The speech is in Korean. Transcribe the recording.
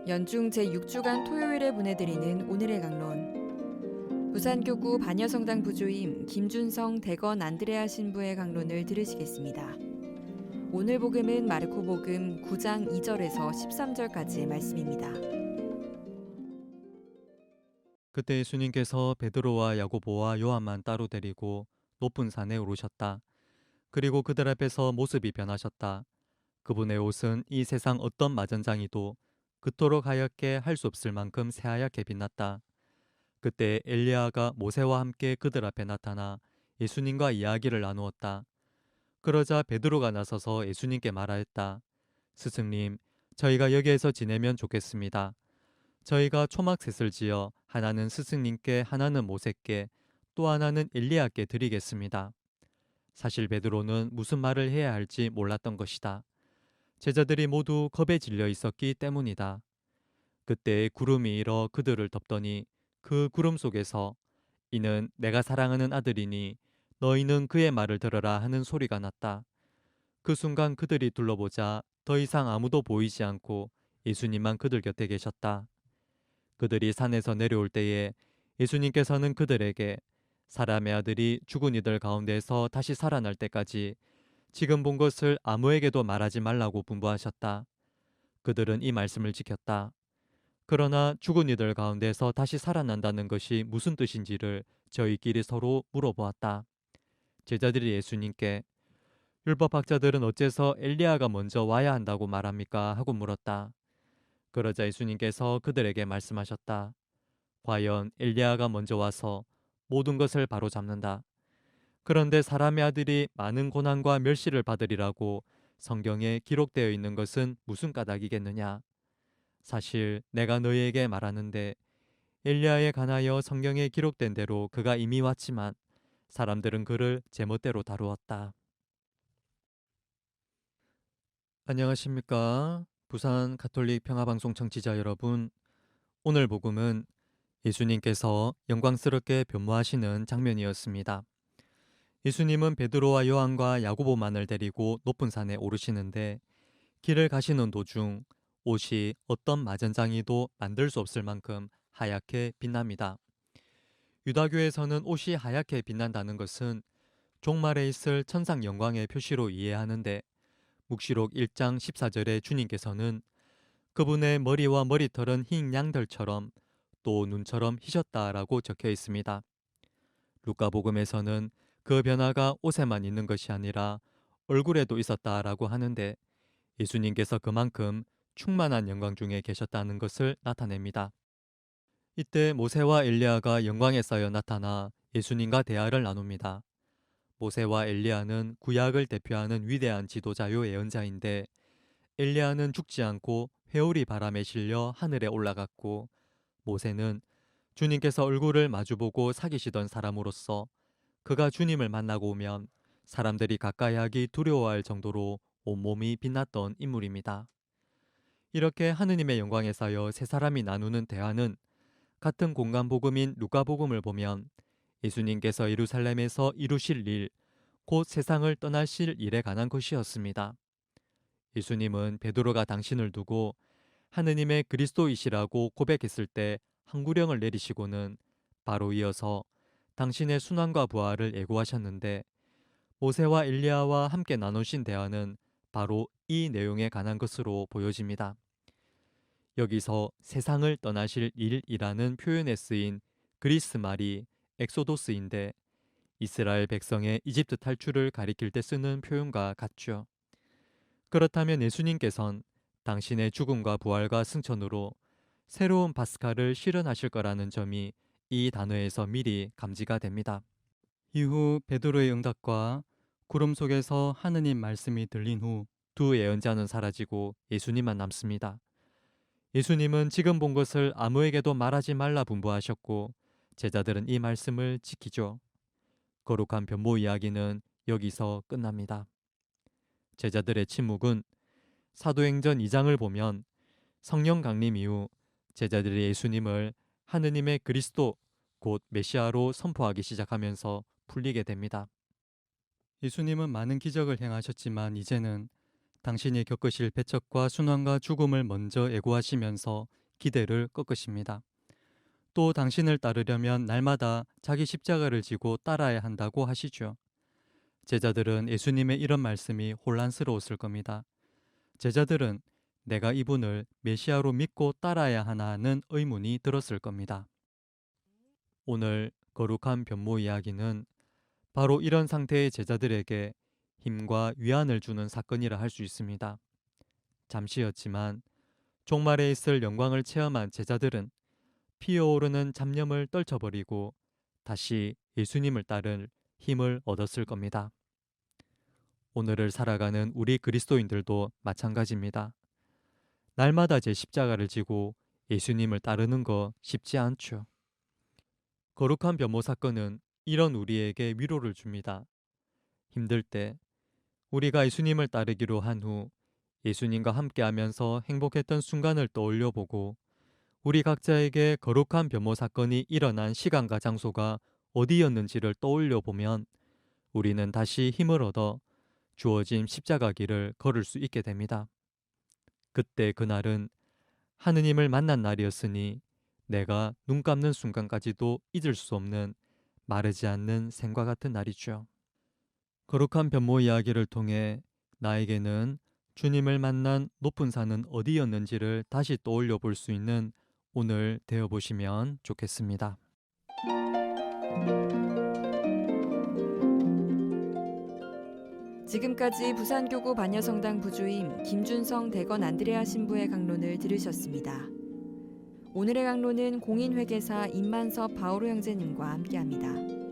연중 제6주간 토요일에 보내드리는 오늘의 강론. 부산교구 반야성당 부조임 김준성 대건 안드레아 신부의 강론을 들으시겠습니다. 오늘 복음은 마르코 복음 9장 2절에서 13절까지의 말씀입니다. 그때 예수님께서 베드로와 야고보와 요한만 따로 데리고 높은 산에 오르셨다. 그리고 그들 앞에서 모습이 변하셨다. 그분의 옷은 이 세상 어떤 마전장이도 그토록 하얗게 할 수 없을 만큼 새하얗게 빛났다. 그때 엘리야가 모세와 함께 그들 앞에 나타나 예수님과 이야기를 나누었다. 그러자 베드로가 나서서 예수님께 말하였다. 스승님, 저희가 여기에서 지내면 좋겠습니다. 저희가 초막셋을 지어 하나는 스승님께, 하나는 모세께, 또 하나는 엘리야께 드리겠습니다. 사실 베드로는 무슨 말을 해야 할지 몰랐던 것이다. 제자들이 모두 겁에 질려 있었기 때문이다. 그때 구름이 일어 그들을 덮더니 그 구름 속에서 이는 내가 사랑하는 아들이니 너희는 그의 말을 들어라 하는 소리가 났다. 그 순간 그들이 둘러보자 더 이상 아무도 보이지 않고 예수님만 그들 곁에 계셨다. 그들이 산에서 내려올 때에 예수님께서는 그들에게 사람의 아들이 죽은 이들 가운데서 다시 살아날 때까지 지금 본 것을 아무에게도 말하지 말라고 분부하셨다. 그들은 이 말씀을 지켰다. 그러나 죽은 이들 가운데서 다시 살아난다는 것이 무슨 뜻인지를 저희끼리 서로 물어보았다. 제자들이 예수님께 율법학자들은 어째서 엘리야가 먼저 와야 한다고 말합니까? 하고 물었다. 그러자 예수님께서 그들에게 말씀하셨다. 과연 엘리야가 먼저 와서 모든 것을 바로잡는다. 그런데 사람의 아들이 많은 고난과 멸시를 받으리라고 성경에 기록되어 있는 것은 무슨 까닭이겠느냐? 사실 내가 너희에게 말하는데 엘리야에 관하여 성경에 기록된 대로 그가 이미 왔지만 사람들은 그를 제멋대로 다루었다. 안녕하십니까? 부산 가톨릭 평화방송 청취자 여러분. 오늘 복음은 예수님께서 영광스럽게 변모하시는 장면이었습니다. 예수님은 베드로와 요한과 야고보만을 데리고 높은 산에 오르시는데 길을 가시는 도중 옷이 어떤 마전장이도 만들 수 없을 만큼 하얗게 빛납니다. 유다교에서는 옷이 하얗게 빛난다는 것은 종말에 있을 천상 영광의 표시로 이해하는데 묵시록 1장 14절에 주님께서는 그분의 머리와 머리털은 흰 양털처럼 또 눈처럼 희셨다라고 적혀 있습니다. 루카복음에서는 그 변화가 옷에만 있는 것이 아니라 얼굴에도 있었다라고 하는데 예수님께서 그만큼 충만한 영광 중에 계셨다는 것을 나타냅니다. 이때 모세와 엘리야가 영광에 쌓여 나타나 예수님과 대화를 나눕니다. 모세와 엘리야는 구약을 대표하는 위대한 지도자요 예언자인데 엘리야는 죽지 않고 회오리 바람에 실려 하늘에 올라갔고 모세는 주님께서 얼굴을 마주보고 사귀시던 사람으로서 그가 주님을 만나고 오면 사람들이 가까이 하기 두려워할 정도로 온몸이 빛났던 인물입니다. 이렇게 하느님의 영광에 쌓여 세 사람이 나누는 대화는 같은 공간 복음인 루카 복음을 보면 예수님께서 예루살렘에서 이루실 일, 곧 세상을 떠나실 일에 관한 것이었습니다. 예수님은 베드로가 당신을 두고 하느님의 그리스도이시라고 고백했을 때 한 구령을 내리시고는 바로 이어서 당신의 순환과 부활을 예고하셨는데 모세와 엘리야와 함께 나누신 대화는 바로 이 내용에 관한 것으로 보여집니다. 여기서 세상을 떠나실 일이라는 표현에 쓰인 그리스 말이 엑소도스인데 이스라엘 백성의 이집트 탈출을 가리킬 때 쓰는 표현과 같죠. 그렇다면 예수님께선 당신의 죽음과 부활과 승천으로 새로운 파스카를 실현하실 거라는 점이 이 단어에서 미리 감지가 됩니다. 이후 베드로의 응답과 구름 속에서 하느님 말씀이 들린 후 두 예언자는 사라지고 예수님만 남습니다. 예수님은 지금 본 것을 아무에게도 말하지 말라 분부하셨고 제자들은 이 말씀을 지키죠. 거룩한 변모 이야기는 여기서 끝납니다. 제자들의 침묵은 사도행전 2장을 보면 성령 강림 이후 제자들이 예수님을 하느님의 그리스도 곧 메시아로 선포하기 시작하면서 풀리게 됩니다. 예수님은 많은 기적을 행하셨지만 이제는 당신이 겪으실 배척과 순환과 죽음을 먼저 애고하시면서 기대를 꺾으십니다. 또 당신을 따르려면 날마다 자기 십자가를 지고 따라야 한다고 하시죠. 제자들은 예수님의 이런 말씀이 혼란스러웠을 겁니다. 제자들은 내가 이분을 메시아로 믿고 따라야 하나 하는 의문이 들었을 겁니다. 오늘 거룩한 변모 이야기는 바로 이런 상태의 제자들에게 힘과 위안을 주는 사건이라 할 수 있습니다. 잠시였지만 종말에 있을 영광을 체험한 제자들은 피어오르는 잡념을 떨쳐버리고 다시 예수님을 따를 힘을 얻었을 겁니다. 오늘을 살아가는 우리 그리스도인들도 마찬가지입니다. 날마다 제 십자가를 지고 예수님을 따르는 거 쉽지 않죠. 거룩한 변모 사건은 이런 우리에게 위로를 줍니다. 힘들 때 우리가 예수님을 따르기로 한 후 예수님과 함께하면서 행복했던 순간을 떠올려 보고 우리 각자에게 거룩한 변모 사건이 일어난 시간과 장소가 어디였는지를 떠올려 보면 우리는 다시 힘을 얻어 주어진 십자가 길을 걸을 수 있게 됩니다. 그때 그날은 하느님을 만난 날이었으니 내가 눈 감는 순간까지도 잊을 수 없는 마르지 않는 샘과 같은 날이죠. 거룩한 변모 이야기를 통해 나에게는 주님을 만난 높은 산은 어디였는지를 다시 떠올려 볼 수 있는 오늘 되어 보시면 좋겠습니다. 지금까지 부산교구 반야성당 부주임 김준성 대건 안드레아 신부의 강론을 들으셨습니다. 오늘의 강론은 공인회계사 임만섭 바오로 형제님과 함께합니다.